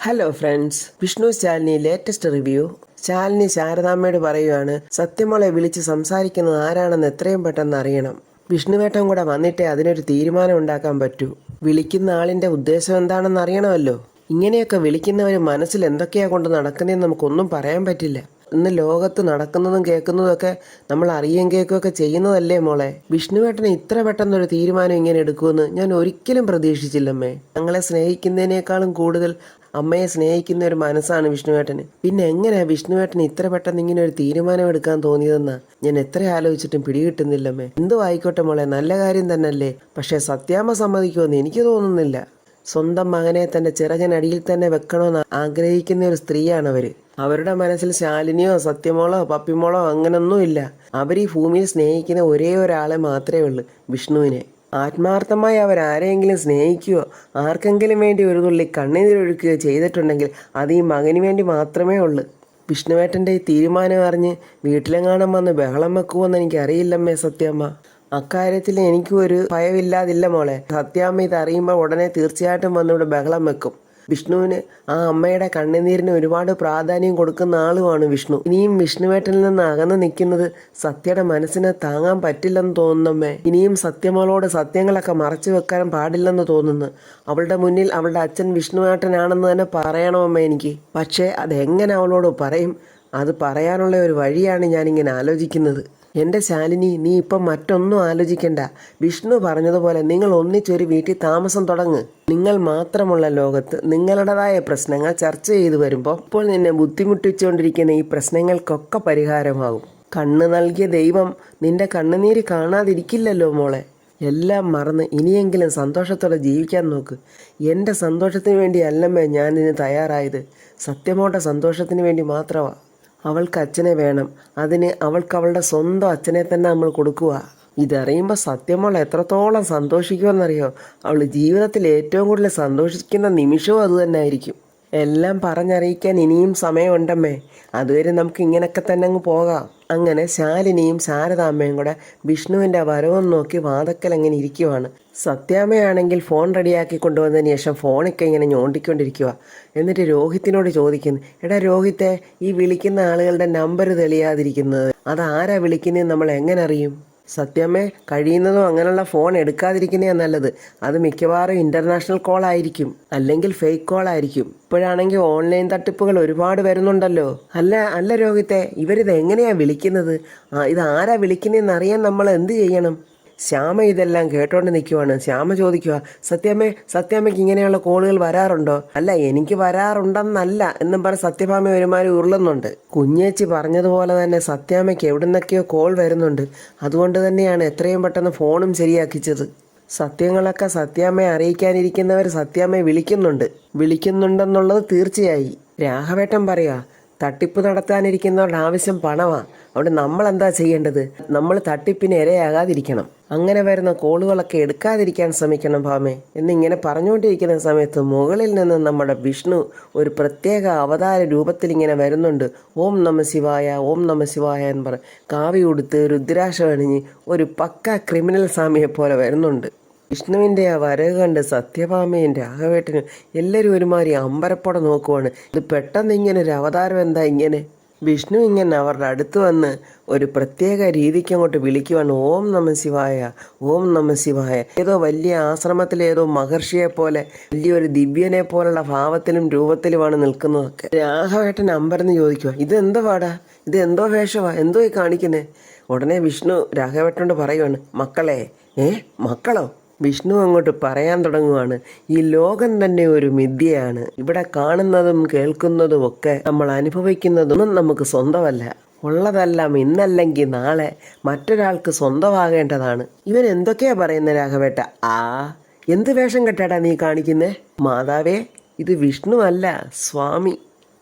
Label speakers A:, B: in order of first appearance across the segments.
A: Hello friends, Vishnu Shalini latest review. Shalini ശാരദാമ്മയോട് പറയുകയാണ്, സത്യമോളെ വിളിച്ച് സംസാരിക്കുന്നത് ആരാണെന്ന് എത്രയും പെട്ടെന്ന് അറിയണം. വിഷ്ണുവേട്ടൻ കൂടെ വന്നിട്ടേ അതിനൊരു തീരുമാനം ഉണ്ടാക്കാൻ പറ്റൂ. വിളിക്കുന്ന ആളിൻ്റെ ഉദ്ദേശം എന്താണെന്ന് അറിയണമല്ലോ. ഇങ്ങനെയൊക്കെ വിളിക്കുന്നവർ മനസ്സിൽ എന്തൊക്കെയാ കൊണ്ട് നടക്കുന്നതെന്ന് നമുക്കൊന്നും പറയാൻ പറ്റില്ല. ഇന്ന് ലോകത്ത് നടക്കുന്നതും കേൾക്കുന്നതൊക്കെ നമ്മൾ അറിയുകയും കേൾക്കുകയൊക്കെ ചെയ്യുന്നതല്ലേ മോളെ. വിഷ്ണുവേട്ടന് ഇത്ര പെട്ടെന്നൊരു തീരുമാനം ഇങ്ങനെ എടുക്കുമെന്ന് ഞാൻ ഒരിക്കലും പ്രതീക്ഷിച്ചില്ലമ്മേ. ഞങ്ങളെ സ്നേഹിക്കുന്നതിനേക്കാളും കൂടുതൽ അമ്മയെ സ്നേഹിക്കുന്ന ഒരു മനസ്സാണ് വിഷ്ണുവേട്ടന്. പിന്നെ എങ്ങനെയാ വിഷ്ണുവേട്ടന് ഇത്ര പെട്ടെന്ന് ഇങ്ങനെ ഒരു തീരുമാനം എടുക്കാൻ തോന്നിയതെന്നാ ഞാൻ എത്ര ആലോചിച്ചിട്ടും പിടികിട്ടുന്നില്ലമ്മേ. എന്തോ ആയിക്കോട്ടെ മോളെ, നല്ല കാര്യം തന്നെയല്ലേ. പക്ഷെ സത്യാമ്മ സമ്മതിക്കുമെന്ന് എനിക്ക് തോന്നുന്നില്ല. സ്വന്തം മകനെ തന്റെ ചിറകനടിയിൽ തന്നെ വെക്കണമെന്ന് ആഗ്രഹിക്കുന്ന ഒരു സ്ത്രീയാണവര്. അവരുടെ മനസ്സിൽ ശാലിനിയോ സത്യമോളോ പപ്പിമോളോ അങ്ങനൊന്നുമില്ല. അവർ ഈ ഭൂമിയിൽ സ്നേഹിക്കുന്ന ഒരേ ഒരാളെ മാത്രമേ ഉള്ളൂ, വിഷ്ണുവിനെ. ആത്മാർത്ഥമായി അവരാരെയെങ്കിലും സ്നേഹിക്കുകയോ ആർക്കെങ്കിലും വേണ്ടി ഒരു തുള്ളി കണ്ണീരൊഴുക്കുകയോ ചെയ്തിട്ടുണ്ടെങ്കിൽ അത് ഈ മകന് വേണ്ടി മാത്രമേ ഉള്ളൂ. വിഷ്ണുവേട്ടൻ്റെ ഈ തീരുമാനം അറിഞ്ഞ് വീട്ടിലെങ്ങാനും വന്ന് ബഹളം വെക്കുമെന്ന് എനിക്കറിയില്ലമ്മേ സത്യാമ്മ. അക്കാര്യത്തിൽ എനിക്കും ഒരു ഭയമില്ലാതില്ല മോളെ. സത്യാമ്മ ഇത് അറിയുമ്പോൾ ഉടനെ തീർച്ചയായിട്ടും വന്നിവിടെ ബഹളം വെക്കും. വിഷ്ണുവിന് ആ അമ്മയുടെ കണ്ണുനീരിന് ഒരുപാട് പ്രാധാന്യം കൊടുക്കുന്ന ആളുമാണ് വിഷ്ണു. ഇനിയും വിഷ്ണുവേട്ടനിൽ നിന്ന് അകന്ന് നിൽക്കുന്നത് സത്യയുടെ മനസ്സിനെ താങ്ങാൻ പറ്റില്ലെന്ന് തോന്നുന്നമ്മേ. ഇനിയും സത്യമോളോട് സത്യങ്ങളൊക്കെ മറച്ചു വെക്കാൻ പാടില്ലെന്ന് തോന്നുന്നു. അവളുടെ മുന്നിൽ അവളുടെ അച്ഛൻ വിഷ്ണുവേട്ടനാണെന്ന് തന്നെ പറയണമമ്മേ എനിക്ക്. പക്ഷേ അതെങ്ങനെ അവളോട് പറയും? അത് പറയാനുള്ള ഒരു വഴിയാണ് ഞാനിങ്ങനെ ആലോചിക്കുന്നത്. എൻ്റെ ശാലിനി, നീ ഇപ്പം മറ്റൊന്നും ആലോചിക്കണ്ട. വിഷ്ണു പറഞ്ഞതുപോലെ നിങ്ങൾ ഒന്നിച്ചൊരു വീട്ടിൽ താമസം തുടങ്ങ്. നിങ്ങൾ മാത്രമുള്ള ലോകത്ത് നിങ്ങളുടേതായ പ്രശ്നങ്ങൾ ചർച്ച ചെയ്തു വരുമ്പോൾ ഇപ്പോൾ നിന്നെ ബുദ്ധിമുട്ടിച്ചുകൊണ്ടിരിക്കുന്ന ഈ പ്രശ്നങ്ങൾക്കൊക്കെ പരിഹാരമാകും. കണ്ണ് നൽകിയ ദൈവം നിന്റെ കണ്ണുനീര് കാണാതിരിക്കില്ലല്ലോ മോളെ. എല്ലാം മറന്ന് ഇനിയെങ്കിലും സന്തോഷത്തോടെ ജീവിക്കാൻ നോക്ക്. എൻ്റെ സന്തോഷത്തിന് വേണ്ടി അല്ലമ്മേ ഞാനിന് തയ്യാറായത്, സത്യമോളുടെ സന്തോഷത്തിന് വേണ്ടി മാത്രമാണ്. അവൾക്ക് അച്ഛനെ വേണം. അതിന് അവൾക്ക് അവളുടെ സ്വന്തം അച്ഛനെ തന്നെ നമ്മൾ കൊടുക്കുക. ഇതറിയുമ്പോൾ സത്യമോൾ എത്രത്തോളം സന്തോഷിക്കുമെന്നറിയോ? അവൾ ജീവിതത്തിൽ ഏറ്റവും കൂടുതൽ സന്തോഷിക്കുന്ന നിമിഷവും അതുതന്നെ ആയിരിക്കും. എല്ലാം പറഞ്ഞറിയിക്കാൻ ഇനിയും സമയമുണ്ടമ്മേ. അതുവരെ നമുക്ക് ഇങ്ങനെയൊക്കെ തന്നെ അങ്ങ് പോകാം. അങ്ങനെ ശാലിനിയും ശാരദാമ്മയും കൂടെ വിഷ്ണുവിൻ്റെ വരവും നോക്കി വാതക്കൽ അങ്ങനെ ഇരിക്കുവാണ്. സത്യാമ്മയാണെങ്കിൽ ഫോൺ റെഡിയാക്കി കൊണ്ടുവന്നതിന് ശേഷം ഫോണൊക്കെ ഇങ്ങനെ ഞോണ്ടിക്കൊണ്ടിരിക്കുക. എന്നിട്ട് രോഹിത്തിനോട് ചോദിക്കുന്നു, എടാ രോഹിത്തെ, ഈ വിളിക്കുന്ന ആളുകളുടെ നമ്പർ തെളിയാതിരിക്കുന്നത് അതാരാ വിളിക്കുന്നതെന്ന് നമ്മൾ എങ്ങനെ അറിയും? സത്യമേ, കഴിയുന്നതും അങ്ങനെയുള്ള ഫോൺ എടുക്കാതിരിക്കുന്നതാണ് നല്ലത്. അത് മിക്കവാറും ഇൻ്റർനാഷണൽ കോൾ ആയിരിക്കും, അല്ലെങ്കിൽ ഫേക്ക് കോൾ ആയിരിക്കും. ഇപ്പോഴാണെങ്കിൽ ഓൺലൈൻ തട്ടിപ്പുകൾ ഒരുപാട് വരുന്നുണ്ടല്ലോ. അല്ല രോഹിത്തെ, ഇവരിത് എങ്ങനെയാണ് വിളിക്കുന്നത്? ഇത് ആരാ വിളിക്കുന്നതെന്ന് അറിയാൻ നമ്മൾ എന്ത് ചെയ്യണം? ശ്യാമ ഇതെല്ലാം കേട്ടോണ്ട് നിൽക്കുവാണ്. ശ്യാമ ചോദിക്കുക, സത്യാമ്മയ്ക്ക് ഇങ്ങനെയുള്ള കോളുകൾ വരാറുണ്ടോ? അല്ല, എനിക്ക് വരാറുണ്ടെന്നല്ല എന്നും പറഞ്ഞ് സത്യഭാമ ഒരുമാതിരി ഉരുളുന്നുണ്ട്. കുഞ്ഞേച്ചി പറഞ്ഞതുപോലെ തന്നെ സത്യാമ്മയ്ക്ക് എവിടുന്നൊക്കെയോ കോൾ വരുന്നുണ്ട്. അതുകൊണ്ട് തന്നെയാണ് എത്രയും പെട്ടെന്ന് ഫോണും ശരിയാക്കിച്ചത്. സത്യങ്ങളൊക്കെ സത്യാമ്മയെ അറിയിക്കാനിരിക്കുന്നവർ സത്യാമ്മയെ വിളിക്കുന്നുണ്ടെന്നുള്ളത് തീർച്ചയായി. രാഘവേട്ടൻ പറയുക, തട്ടിപ്പ് നടത്താനിരിക്കുന്നവരുടെ ആവശ്യം പണമാണ്. അവിടെ നമ്മൾ എന്താ ചെയ്യേണ്ടത്? നമ്മൾ തട്ടിപ്പിന് ഇരയാകാതിരിക്കണം. അങ്ങനെ വരുന്ന കോളുകളൊക്കെ എടുക്കാതിരിക്കാൻ ശ്രമിക്കണം ഭാമേ എന്നിങ്ങനെ പറഞ്ഞുകൊണ്ടിരിക്കുന്ന സമയത്ത് മുകളിൽ നിന്ന് നമ്മുടെ വിഷ്ണു ഒരു പ്രത്യേക അവതാര രൂപത്തിൽ ഇങ്ങനെ വരുന്നുണ്ട്. ഓം നമ ശിവായ, ഓം നമ ശിവായ എന്ന് പറഞ്ഞ് കാവി ഉടുത്ത് രുദ്രാക്ഷം അണിഞ്ഞ് ഒരു പക്ക ക്രിമിനൽ സ്വാമിയെ പോലെ വരുന്നുണ്ട്. വിഷ്ണുവിൻ്റെ ആ വരവ് കണ്ട് സത്യഭാമയും രാഘവേട്ടനും എല്ലാവരും ഒരുമാതിരി അമ്പരപ്പോടെ നോക്കുവാണ്. ഇത് പെട്ടെന്ന് ഇങ്ങനെ ഒരു അവതാരം എന്താ ഇങ്ങനെ? വിഷ്ണു ഇങ്ങനെ അവരുടെ അടുത്ത് വന്ന് ഒരു പ്രത്യേക രീതിക്ക് അങ്ങോട്ട് വിളിക്കുവാണ്, ഓം നമ ശിവായ, ഓം നമ ശിവായ. ഏതോ വലിയ ആശ്രമത്തിലെ ഏതോ മഹർഷിയെ പോലെ വലിയൊരു ദിവ്യനെ പോലുള്ള ഭാവത്തിലും രൂപത്തിലുമാണ് നിൽക്കുന്നതൊക്കെ. രാഘവേട്ടൻ അമ്പരന്ന് ചോദിക്കുക, ഇതെന്തോ പാടാ, ഇത് എന്തോ വേഷമാ, എന്തോ ഈ കാണിക്കുന്നേ? ഉടനെ വിഷ്ണു രാഘവേട്ടനോട് പറയുവാണ്, മക്കളെ. മക്കളോ? വിഷ്ണു അങ്ങോട്ട് പറയാൻ തുടങ്ങുവാണ്, ഈ ലോകം തന്നെ ഒരു മിഥ്യയാണ്. ഇവിടെ കാണുന്നതും കേൾക്കുന്നതും ഒക്കെ നമ്മൾ അനുഭവിക്കുന്നതൊന്നും നമുക്ക് സ്വന്തമല്ല. ഉള്ളതെല്ലാം ഇന്നല്ലെങ്കിൽ നാളെ മറ്റൊരാൾക്ക് സ്വന്തമാകേണ്ടതാണ്. ഇവൻ എന്തൊക്കെയാ പറയുന്നത് രാഘവേട്ട? എന്ത് വേഷം കെട്ടാടാ നീ കാണിക്കുന്നേ? മാതാവേ, ഇത് വിഷ്ണു അല്ല, സ്വാമി.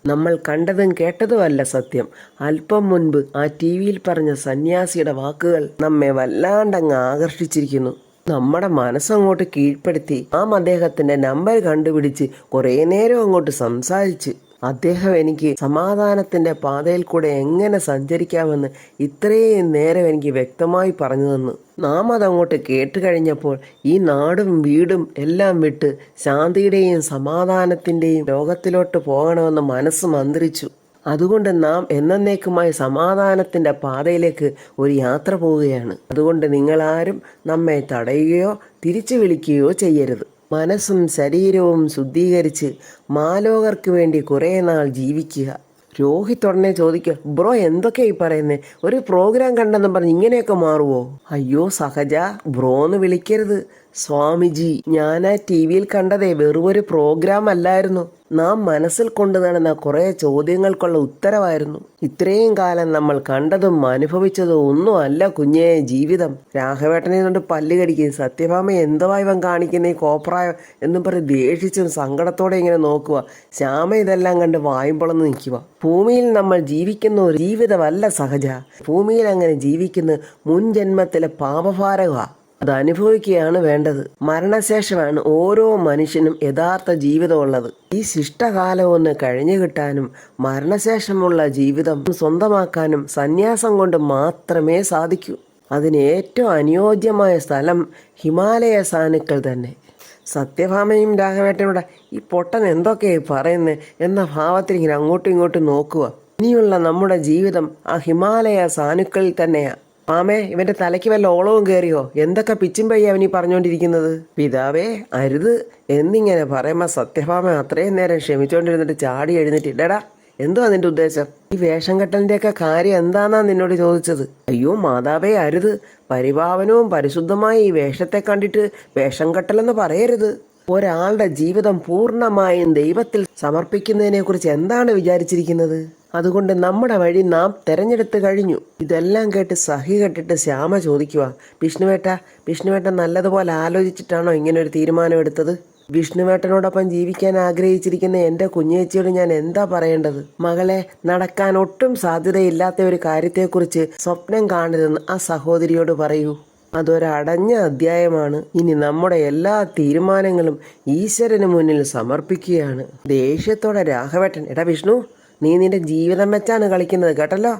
A: നമ്മൾ കണ്ടതും കേട്ടതുമല്ല സത്യം. അല്പം മുൻപ് ആ TV-യിൽ പറഞ്ഞ സന്യാസിയുടെ വാക്കുകൾ നമ്മെ വല്ലാണ്ടങ്ങ് ആകർഷിച്ചിരിക്കുന്നു. നമ്മുടെ മനസ്സങ്ങോട്ട് കീഴ്പ്പെടുത്തി അദ്ദേഹത്തിൻ്റെ നമ്പർ കണ്ടുപിടിച്ച് കുറേ നേരം അങ്ങോട്ട് സംസാരിച്ച് അദ്ദേഹം എനിക്ക് സമാധാനത്തിന്റെ പാതയിൽ കൂടെ എങ്ങനെ സഞ്ചരിക്കാമെന്ന് ഇത്രയും നേരം എനിക്ക് വ്യക്തമായി പറഞ്ഞു തന്നു. നാം അതങ്ങോട്ട് കേട്ട് കഴിഞ്ഞപ്പോൾ ഈ നാടും വീടും എല്ലാം വിട്ട് ശാന്തിയുടെയും സമാധാനത്തിന്റെയും ലോകത്തിലോട്ട് പോകണമെന്ന് മനസ്സ് മന്ത്രിച്ചു. അതുകൊണ്ട് നാം എന്നേക്കുമായി സമാധാനത്തിന്റെ പാതയിലേക്ക് ഒരു യാത്ര പോവുകയാണ്. അതുകൊണ്ട് നിങ്ങളാരും നമ്മെ തടയുകയോ തിരിച്ചു വിളിക്കുകയോ ചെയ്യരുത്. മനസ്സും ശരീരവും ശുദ്ധീകരിച്ച് മാലോകർക്ക് വേണ്ടി കുറേ നാൾ ജീവിക്കുക. രോഹിത് ഉടനെ ചോദിക്കുക, ബ്രോ എന്തൊക്കെയായി പറയുന്നേ? ഒരു പ്രോഗ്രാം കണ്ടെന്നും പറഞ്ഞ് ഇങ്ങനെയൊക്കെ മാറുവോ? അയ്യോ സഹജ, ബ്രോന്ന് വിളിക്കരുത് സ്വാമിജി. ഞാൻ ആ ടി വിയിൽ കണ്ടതേ വെറുമൊരു പ്രോഗ്രാം അല്ലായിരുന്നു. നാം മനസ്സിൽ കൊണ്ടു നടന്ന കുറെ ചോദ്യങ്ങൾക്കുള്ള ഉത്തരവായിരുന്നു. ഇത്രയും കാലം നമ്മൾ കണ്ടതും അനുഭവിച്ചതും ഒന്നും അല്ല കുഞ്ഞേ ജീവിതം. രാഘവേട്ടനെ കൊണ്ട് പല്ല് കടിക്കും. സത്യഭാമ എന്തുവാ ഇവൻ കാണിക്കുന്ന ഈ കോപ്രായം എന്നും പറഞ്ഞ് ദേഷിച്ചും സങ്കടത്തോടെ ഇങ്ങനെ നോക്കുക. ശ്യാമ ഇതെല്ലാം കണ്ട് വായുമ്പളന്ന് നിൽക്കുക. ഭൂമിയിൽ നമ്മൾ ജീവിക്കുന്ന ഒരു ജീവിതമല്ല സഹജ. ഭൂമിയിൽ അങ്ങനെ ജീവിക്കുന്ന മുൻ ജന്മത്തിലെ പാപഭാരകമാണ്. അത് അനുഭവിക്കുകയാണ് വേണ്ടത്. മരണശേഷമാണ് ഓരോ മനുഷ്യനും യഥാർത്ഥ ജീവിതമുള്ളത്. ഈ ശിഷ്ടകാലം ഒന്ന് കഴിഞ്ഞു കിട്ടാനും മരണശേഷമുള്ള ജീവിതം സ്വന്തമാക്കാനും സന്യാസം കൊണ്ട് മാത്രമേ സാധിക്കൂ. അതിന് ഏറ്റവും അനുയോജ്യമായ സ്ഥലം ഹിമാലയ സാനുക്കൾ തന്നെ. സത്യഭാമയും രാഘവേട്ടനോട് ഈ പൊട്ടൻ എന്തൊക്കെയായി പറയുന്നത് എന്ന ഭാവത്തിൽ ഇങ്ങനെ അങ്ങോട്ടും ഇങ്ങോട്ടും നോക്കുക. ഇനിയുള്ള നമ്മുടെ ജീവിതം ആ ഹിമാലയ സാനുക്കളിൽ തന്നെയാണ്. ആമേ, ഇവന്റെ തലയ്ക്ക് വല്ല ഓളവും കയറിയോ? എന്തൊക്കെ പിച്ചും പയ്യ അവനീ പറഞ്ഞുകൊണ്ടിരിക്കുന്നത്? പിതാവേ അരുത് എന്നിങ്ങനെ പറയുമ്പോൾ സത്യഭാമ അത്രയും നേരം ക്ഷമിച്ചുകൊണ്ടിരുന്നിട്ട് ചാടി എഴുന്നേറ്റില്ലടാ, എന്തുവാ നിന്റെ ഉദ്ദേശം? ഈ വേഷം കെട്ടലിന്റെയൊക്കെ കാര്യം എന്താന്നാ നിന്നോട് ചോദിച്ചത്? അയ്യോ മാതാവേ അരുത്, പരിപാവനവും പരിശുദ്ധമായ ഈ വേഷത്തെ കണ്ടിട്ട് വേഷം കെട്ടലെന്ന് പറയരുത്. ഒരാളുടെ ജീവിതം പൂർണ്ണമായും ദൈവത്തിൽ സമർപ്പിക്കുന്നതിനെ കുറിച്ച് എന്താണ് വിചാരിച്ചിരിക്കുന്നത്? അതുകൊണ്ട് നമ്മുടെ വഴി നാം തെരഞ്ഞെടുത്ത് കഴിഞ്ഞു. ഇതെല്ലാം കേട്ട് സഹി കെട്ടിട്ട് ശ്യാമ ചോദിക്കുക, വിഷ്ണുവേട്ടൻ നല്ലതുപോലെ ആലോചിച്ചിട്ടാണോ ഇങ്ങനെ ഒരു തീരുമാനം എടുത്തത്? വിഷ്ണുവേട്ടനോടൊപ്പം ജീവിക്കാൻ ആഗ്രഹിച്ചിരിക്കുന്ന എൻ്റെ കുഞ്ഞേച്ചിയോട് ഞാൻ എന്താ പറയേണ്ടത്? മകളെ, നടക്കാൻ ഒട്ടും സാധ്യതയില്ലാത്ത ഒരു കാര്യത്തെക്കുറിച്ച് സ്വപ്നം കാണരുതെന്ന് ആ സഹോദരിയോട് പറയൂ. അതൊരടഞ്ഞ അധ്യായമാണ്. ഇനി നമ്മുടെ എല്ലാ തീരുമാനങ്ങളും ഈശ്വരന് മുന്നിൽ സമർപ്പിക്കുകയാണ്. ദേഷ്യത്തോടെ രാഘവേട്ടൻ, എടാ വിഷ്ണു, നീ നിന്റെ ജീവിതം വെച്ചാണ് കളിക്കുന്നത് കേട്ടല്ലോ.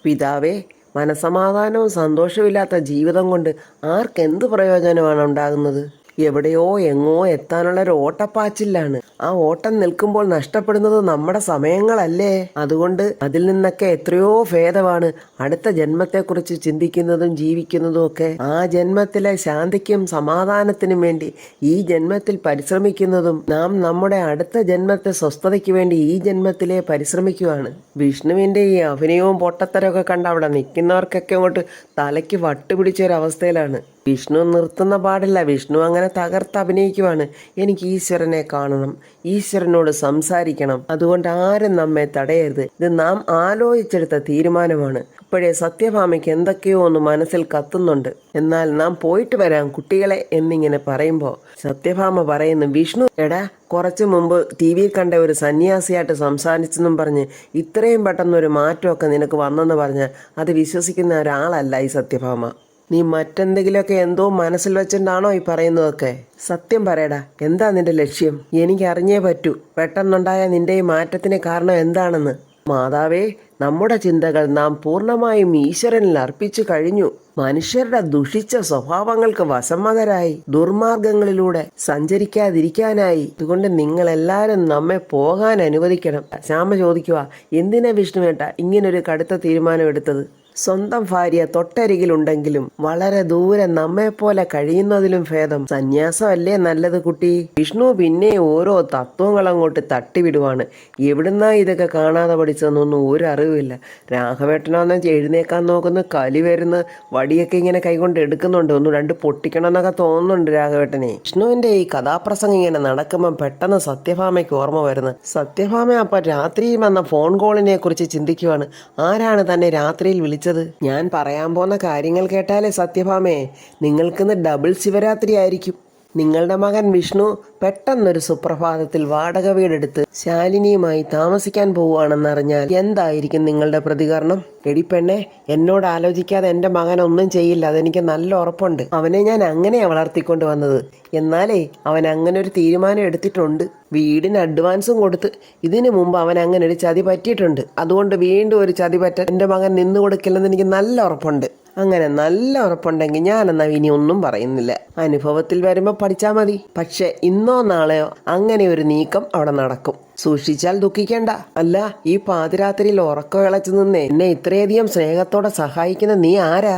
A: പിതാവേ, മനസമാധാനവും സന്തോഷമില്ലാത്ത ജീവിതം കൊണ്ട് ആർക്കെന്ത് പ്രയോജനമാണ് ഉണ്ടാകുന്നത്? എവിടെയോ എങ്ങോ എത്താനുള്ള ഒരു ഓട്ടപ്പാച്ചിലാണ്. ആ ഓട്ടം നിൽക്കുമ്പോൾ നഷ്ടപ്പെടുന്നത് നമ്മുടെ സമയങ്ങളല്ലേ? അതുകൊണ്ട് അതിൽ നിന്നൊക്കെ എത്രയോ ഭേദമാണ് അടുത്ത ജന്മത്തെക്കുറിച്ച് ചിന്തിക്കുന്നതും ജീവിക്കുന്നതും ഒക്കെ. ആ ജന്മത്തിലെ ശാന്തിക്കും സമാധാനത്തിനും വേണ്ടി ഈ ജന്മത്തിൽ പരിശ്രമിക്കുന്നതും നാം നമ്മുടെ അടുത്ത ജന്മത്തെ സ്വസ്ഥതയ്ക്ക് വേണ്ടി ഈ ജന്മത്തിലെ പരിശ്രമിക്കുകയാണ്. വിഷ്ണുവിന്റെ ഈ അഭിനയവും പൊട്ടത്തരമൊക്കെ കണ്ട് അവിടെ നിൽക്കുന്നവർക്കൊക്കെ അങ്ങോട്ട് തലയ്ക്ക് വട്ടുപിടിച്ചൊരവസ്ഥയിലാണ്. വിഷ്ണു നിർത്തുന്ന പാടില്ല. വിഷ്ണു അങ്ങനെ തകർത്ത് അഭിനയിക്കുവാണ്. എനിക്ക് ഈശ്വരനെ കാണണം, ഈശ്വരനോട് സംസാരിക്കണം. അതുകൊണ്ട് ആരും നമ്മെ തടയരുത്. ഇത് നാം ആലോചിച്ചെടുത്ത തീരുമാനമാണ്. ഇപ്പോഴേ സത്യഭാമയ്ക്ക് എന്തൊക്കെയോ ഒന്ന് മനസ്സിൽ കത്തുന്നുണ്ട്. എന്നാൽ നാം പോയിട്ട് വരാം കുട്ടികളെ എന്നിങ്ങനെ പറയുമ്പോൾ സത്യഭാമ പറയുന്നു, വിഷ്ണു എടാ, കുറച്ചു മുമ്പ് ടി വിയിൽ കണ്ട ഒരു സന്യാസിയായിട്ട് സംസാരിച്ചെന്നും പറഞ്ഞ് ഇത്രയും പെട്ടെന്നൊരു മാറ്റമൊക്കെ നിനക്ക് വന്നെന്ന് പറഞ്ഞ് അത് വിശ്വസിക്കുന്ന ഒരാളല്ല ഈ സത്യഭാമ. നീ മറ്റെന്തെങ്കിലുമൊക്കെ എന്തോ മനസ്സിൽ വെച്ചിട്ടാണോ ഈ പറയുന്നതൊക്കെ? സത്യം പറയടാ, എന്താ നിന്റെ ലക്ഷ്യം? എനിക്ക് അറിഞ്ഞേ പറ്റൂ പെട്ടെന്നുണ്ടായ നിന്റെ ഈ മാറ്റത്തിന് കാരണം എന്താണെന്ന്. മാതാവേ, നമ്മുടെ ചിന്തകൾ നാം പൂർണ്ണമായും ഈശ്വരനിൽ അർപ്പിച്ചു കഴിഞ്ഞു. മനുഷ്യരുടെ ദുഷിച്ച സ്വഭാവങ്ങൾക്ക് വശംവദരായി ദുർമാർഗങ്ങളിലൂടെ സഞ്ചരിക്കാതിരിക്കാനായി. അതുകൊണ്ട് നിങ്ങളെല്ലാവരും നമ്മെ പോകാൻ അനുവദിക്കണം. ശ്യാമ ചോദിക്കുക, എന്തിനാ വിഷ്ണുവേട്ട ഇങ്ങനൊരു കടുത്ത തീരുമാനം എടുത്തത്? സ്വന്തം ഭാര്യ തൊട്ടരികിലുണ്ടെങ്കിലും വളരെ ദൂരെ നമ്മെപ്പോലെ കഴിയുന്നതിലും ഭേദം സന്യാസമല്ലേ നല്ലത് കുട്ടി. വിഷ്ണു പിന്നെ ഓരോ തത്വങ്ങൾ അങ്ങോട്ട് തട്ടിവിടുവാണ്. എവിടുന്നാ ഇതൊക്കെ കാണാതെ പഠിച്ചതെന്നൊന്നും ഒരു അറിവില്ല. രാഘവേട്ടനാന്ന് എഴുന്നേക്കാൻ നോക്കുന്ന, കലി വരുന്ന വടിയൊക്കെ ഇങ്ങനെ കൈകൊണ്ട് എടുക്കുന്നുണ്ട്. ഒന്ന് രണ്ട് പൊട്ടിക്കണമെന്നൊക്കെ തോന്നുന്നുണ്ട് രാഘവേട്ടനെ. വിഷ്ണുവിന്റെ ഈ കഥാപ്രസംഗം ഇങ്ങനെ നടക്കുമ്പോൾ പെട്ടെന്ന് സത്യഭാമയ്ക്ക് ഓർമ്മ വരുന്നത്. സത്യഭാമ അപ്പൊ രാത്രിയിൽ വന്ന ഫോൺ കോളിനെ കുറിച്ച് ചിന്തിക്കുവാണ്. ആരാണ് തന്നെ രാത്രിയിൽ വിളിച്ചത്? ഞാൻ പറയാൻ പോകുന്ന കാര്യങ്ങൾ കേട്ടാലേ സത്യഭാമേ, നിങ്ങൾക്കിന്ന് ഡബിൾ ശിവരാത്രി ആയിരിക്കും. നിങ്ങളുടെ മകൻ വിഷ്ണു പെട്ടെന്നൊരു സുപ്രഭാതത്തിൽ വാടക വീടെടുത്ത് ശാലിനിയുമായി താമസിക്കാൻ പോവുകയാണെന്നറിഞ്ഞാൽ എന്തായിരിക്കും നിങ്ങളുടെ പ്രതികരണം? എടി പെണ്ണെ, എന്നോട് ആലോചിക്കാതെ എൻ്റെ മകൻ ഒന്നും ചെയ്യില്ല, അതെനിക്ക് നല്ല ഉറപ്പുണ്ട്. അവനെ ഞാൻ അങ്ങനെയാണ് വളർത്തിക്കൊണ്ട് വന്നത്. എന്നാലേ അവൻ അങ്ങനെ ഒരു തീരുമാനം എടുത്തിട്ടുണ്ട്. വീടിന് അഡ്വാൻസും കൊടുത്ത്. ഇതിനു മുമ്പ് അവൻ അങ്ങനെ ഒരു ചതി പറ്റിയിട്ടുണ്ട്. അതുകൊണ്ട് വീണ്ടും ഒരു ചതി പറ്റാൻ എൻ്റെ മകൻ നിന്നു കൊടുക്കില്ലെന്ന് എനിക്ക് നല്ല ഉറപ്പുണ്ട്. അങ്ങനെ നല്ല ഉറപ്പുണ്ടെങ്കിൽ ഞാനെന്നാ ഇനി ഒന്നും പറയുന്നില്ല. അനുഭവത്തിൽ വരുമ്പോൾ പഠിച്ചാൽ മതി. പക്ഷെ ഇന്നോ നാളെയോ അങ്ങനെ ഒരു നീക്കം അവിടെ നടക്കും. സൂക്ഷിച്ചാൽ ദുഃഖിക്കേണ്ട. അല്ല, ഈ പാതിരാത്രിയിൽ ഉറക്കം ഇളച്ചു നിന്നേ എന്നെ ഇത്രയധികം സ്നേഹത്തോടെ സഹായിക്കുന്ന നീ ആരാ?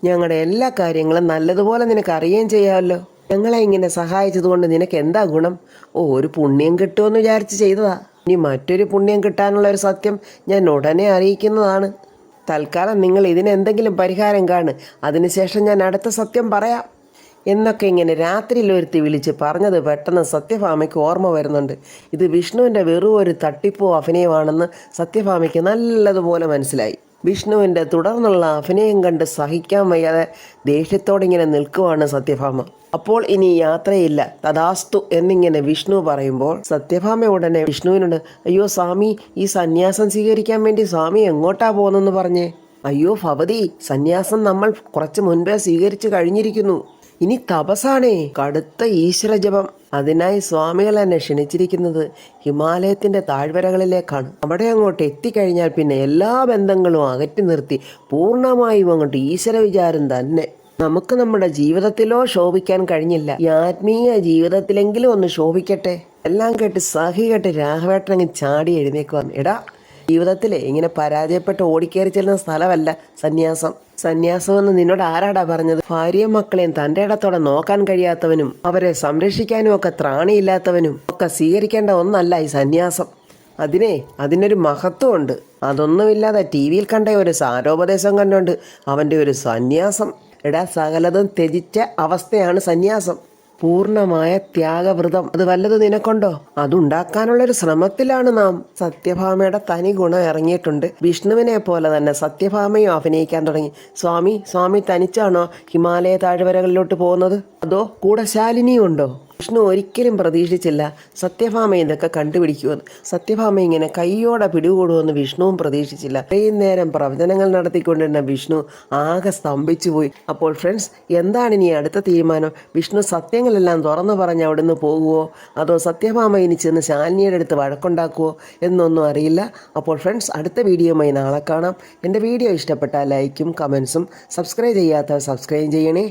A: ഞങ്ങളുടെ എല്ലാ കാര്യങ്ങളും നല്ലതുപോലെ നിനക്ക് അറിയുകയും ചെയ്യാമല്ലോ. ഞങ്ങളെ ഇങ്ങനെ സഹായിച്ചതുകൊണ്ട് നിനക്ക് എന്താ ഗുണം? ഒരു പുണ്യം കിട്ടുമെന്ന് വിചാരിച്ച് ചെയ്തതാ. ഇനി മറ്റൊരു പുണ്യം കിട്ടാനുള്ള ഒരു സത്യം ഞാൻ ഉടനെ അറിയിക്കുന്നതാണ്. തൽക്കാലം നിങ്ങൾ ഇതിനെന്തെങ്കിലും പരിഹാരം കാണ്. അതിനുശേഷം ഞാൻ അടുത്ത സത്യം പറയാം എന്നൊക്കെ ഇങ്ങനെ രാത്രിയിൽ ഒരുത്തി വിളിച്ച് പറഞ്ഞത് പെട്ടെന്ന് സത്യഭാമയ്ക്ക് ഓർമ്മ വരുന്നുണ്ട്. ഇത് വിഷ്ണുവിൻ്റെ വെറും ഒരു തട്ടിപ്പോ അഭിനയമാണെന്ന് സത്യഭാമയ്ക്ക് നല്ലതുപോലെ മനസ്സിലായി. വിഷ്ണുവിൻ്റെ തുടർന്നുള്ള അഭിനയം കണ്ട് സഹിക്കാൻ വയ്യാതെ ദേഷ്യത്തോടെ ഇങ്ങനെ നിൽക്കുവാണ് സത്യഭാമ. അപ്പോൾ ഇനി യാത്രയില്ല, തഥാസ്തു എന്നിങ്ങനെ വിഷ്ണു പറയുമ്പോൾ സത്യഭാമ ഉടനെ വിഷ്ണുവിനോട്, അയ്യോ സ്വാമി, ഈ സന്യാസം സ്വീകരിക്കാൻ വേണ്ടി സ്വാമി എങ്ങോട്ടാ പോകുന്നെന്ന് പറഞ്ഞേ? അയ്യോ ഭവതി, സന്യാസം നമ്മൾ കുറച്ച് മുൻപേ സ്വീകരിച്ചു കഴിഞ്ഞിരിക്കുന്നു. ഇനി തപസാണേ, കടുത്ത ഈശ്വര ജപം. അതിനായി സ്വാമികൾ എന്നെ ക്ഷണിച്ചിരിക്കുന്നത് ഹിമാലയത്തിന്റെ താഴ്വരകളിലേക്കാണ്. അവിടെ അങ്ങോട്ട് എത്തിക്കഴിഞ്ഞാൽ പിന്നെ എല്ലാ ബന്ധങ്ങളും അകറ്റി നിർത്തി പൂർണ്ണമായും അങ്ങോട്ട് ഈശ്വര വിചാരം തന്നെ. നമുക്ക് നമ്മുടെ ജീവിതത്തിലോ ശോഭിക്കാൻ കഴിഞ്ഞില്ല, ഈ ആത്മീയ ജീവിതത്തിലെങ്കിലും ഒന്ന് ശോഭിക്കട്ടെ. എല്ലാം കേട്ട് സഹി കേട്ട് രാഘവേട്ടനങ്ങ് ചാടി എഴുന്നേക്കുവാൻ. എടാ, ജീവിതത്തിലെ ഇങ്ങനെ പരാജയപ്പെട്ട് ഓടിക്കേറി ചെല്ലുന്ന സ്ഥലമല്ല സന്യാസം. സന്യാസമെന്ന് നിന്നോട് ആരാടാ പറഞ്ഞത്? ഭാര്യയും മക്കളെയും തൻ്റെ ഇടത്തോടെ നോക്കാൻ കഴിയാത്തവനും അവരെ സംരക്ഷിക്കാനും ഒക്കെ ത്രാണിയില്ലാത്തവനും ഒക്കെ സ്വീകരിക്കേണ്ട ഒന്നല്ല ഈ സന്യാസം. അതിനൊരു മഹത്വമുണ്ട്. അതൊന്നുമില്ലാതെ ടി വിയിൽ കണ്ട ഒരു സാരോപദേശം കണ്ടുകൊണ്ട് അവൻ്റെ ഒരു സന്യാസം. എടാ, സകലതും ത്യജിച്ച അവസ്ഥയാണ് സന്യാസം. പൂർണ്ണമായ ത്യാഗവ്രതം. അത് വല്ലത് നിനക്കൊണ്ടോ? അതുണ്ടാക്കാനുള്ളൊരു ശ്രമത്തിലാണ് നാം. സത്യഭാമയുടെ തനി ഗുണം ഇറങ്ങിയിട്ടുണ്ട്. വിഷ്ണുവിനെ പോലെ തന്നെ സത്യഭാമയും അഭിനയിക്കാൻ തുടങ്ങി. സ്വാമി തനിച്ചാണോ ഹിമാലയ താഴ്വരകളിലോട്ട് പോകുന്നത്? അതോ കൂടെ ശാലിനിയും ഉണ്ടോ? വിഷ്ണു ഒരിക്കലും പ്രതീക്ഷിച്ചില്ല സത്യഭാമ ഇതൊക്കെ കണ്ടുപിടിക്കുമെന്ന്. സത്യഭാമ ഇങ്ങനെ കൈയോടെ പിടികൂടുമെന്ന് വിഷ്ണുവും പ്രതീക്ഷിച്ചില്ല. ഇത്രയും നേരം പ്രവചനങ്ങൾ നടത്തിക്കൊണ്ടിരുന്ന വിഷ്ണു ആകെ സ്തംഭിച്ചു പോയി. അപ്പോൾ ഫ്രണ്ട്സ്, എന്താണ് ഇനി അടുത്ത തീരുമാനം? വിഷ്ണു സത്യങ്ങളെല്ലാം തുറന്നു പറഞ്ഞ് അവിടുന്ന് പോകുമോ, അതോ സത്യഭാമ ഇനി ചെന്ന് ശാലിനിയുടെ അടുത്ത് വഴക്കുണ്ടാക്കുമോ എന്നൊന്നും അറിയില്ല. അപ്പോൾ ഫ്രണ്ട്സ്, അടുത്ത വീഡിയോയുമായി നാളെ കാണാം. എൻ്റെ വീഡിയോ ഇഷ്ടപ്പെട്ടാൽ ലൈക്കും കമൻസും, സബ്സ്ക്രൈബ് ചെയ്യാത്തവർ സബ്സ്ക്രൈബ് ചെയ്യണേ.